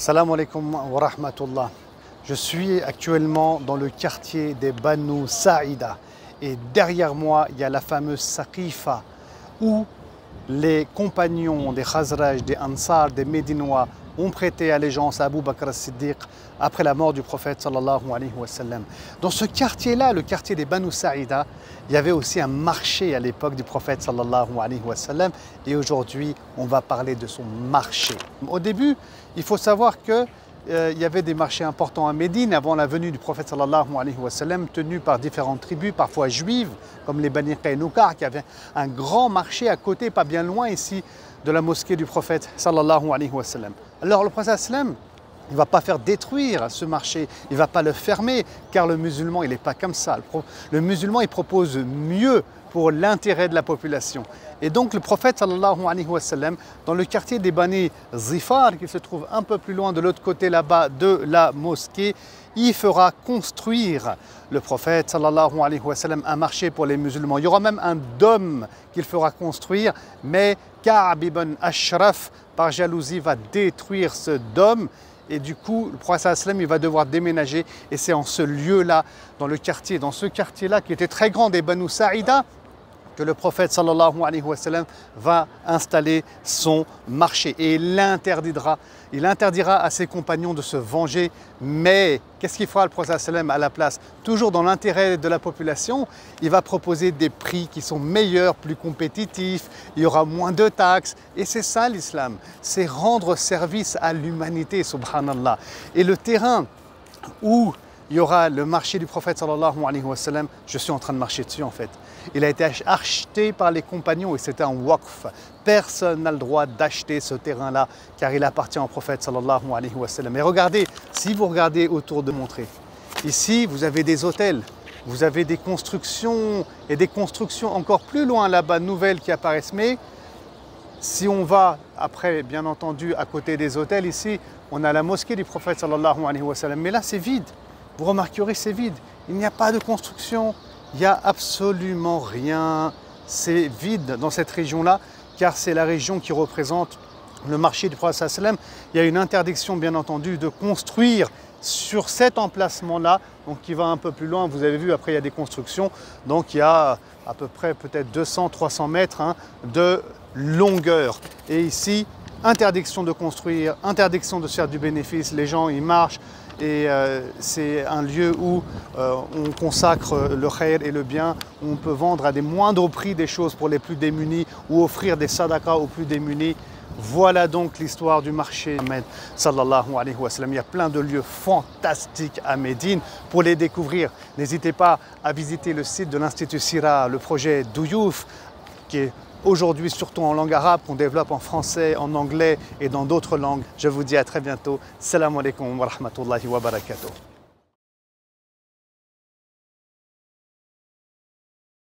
Salam alaikum wa rahmatullah. Je suis actuellement dans le quartier des Banu Saïda et derrière moi il y a la fameuse Saqifa où les compagnons des Khazraj, des Ansar, des Médinois ont prêté allégeance à Abu Bakr as-Siddiq après la mort du prophète sallallahu alayhi wa sallam. Dans ce quartier-là, le quartier des Banu Saïda, il y avait aussi un marché à l'époque du prophète sallallahu alayhi wa sallam et aujourd'hui on va parler de son marché. Au début, il faut savoir que il y avait des marchés importants à Médine avant la venue du prophète sallallahu alayhi wa sallam, tenus par différentes tribus, parfois juives, comme les Bani Qaynuqa, qui avaient un grand marché à côté, pas bien loin ici, de la mosquée du prophète sallallahu alayhi wa sallam. Alors le prophète sallam, il ne va pas faire détruire ce marché, il ne va pas le fermer, car le musulman, il n'est pas comme ça. Le musulman, il propose mieux pour l'intérêt de la population. Et donc le prophète sallallahu alayhi wa sallam, dans le quartier des Bani Zifar, qui se trouve un peu plus loin de l'autre côté là-bas de la mosquée, il fera construire, le prophète sallallahu alayhi wa sallam, un marché pour les musulmans. Il y aura même un dôme qu'il fera construire, mais Ka'b ibn Ashraf, par jalousie, va détruire ce dôme. Et du coup, le prophète sallallahu alayhi wa sallam, il va devoir déménager. Et c'est en ce lieu-là, dans ce quartier-là, qui était très grand des Banu Saïda, que le prophète sallallahu alayhi wa sallam va installer son marché et il interdira à ses compagnons de se venger. Mais qu'est-ce qu'il fera le prophète sallallahu alayhi wa sallam à la place? Toujours dans l'intérêt de la population, il va proposer des prix qui sont meilleurs, plus compétitifs, il y aura moins de taxes. Et c'est ça l'islam, c'est rendre service à l'humanité, subhanallah. Et le terrain où il y aura le marché du prophète sallallahu alayhi wa sallam, je suis en train de marcher dessus en fait. Il a été acheté par les compagnons et c'était un waqf. Personne n'a le droit d'acheter ce terrain-là car il appartient au prophète sallallahu alayhi wa sallam. Et regardez, si vous regardez autour de montrer, ici vous avez des hôtels, vous avez des constructions et des constructions encore plus loin là-bas, nouvelles qui apparaissent. Mais si on va après, bien entendu, à côté des hôtels, ici, on a la mosquée du prophète sallallahu alayhi wa sallam. Mais là, c'est vide. Vous remarquerez, c'est vide. Il n'y a pas de construction. Il n'y a absolument rien. C'est vide dans cette région-là, car c'est la région qui représente le marché du prophète sallallahu alayhi wa sallam. Il y a une interdiction, bien entendu, de construire sur cet emplacement-là, donc qui va un peu plus loin. Vous avez vu, après, il y a des constructions. Donc, il y a à peu près peut-être 200-300 mètres de longueur. Et ici, interdiction de construire, interdiction de se faire du bénéfice. Les gens, ils marchent. Et c'est un lieu où on consacre le khayr et le bien, où on peut vendre à des moindres prix des choses pour les plus démunis ou offrir des sadaqas aux plus démunis. Voilà donc l'histoire du marché Ahmed sallallahu alayhi wa sallam. Il y a plein de lieux fantastiques à Médine. Pour les découvrir, n'hésitez pas à visiter le site de l'Institut Sira, le projet Douyouf, qui est aujourd'hui surtout en langue arabe, qu'on développe en français, en anglais et dans d'autres langues. Je vous dis à très bientôt. Salam alaikum wa rahmatullahi wa barakatuh.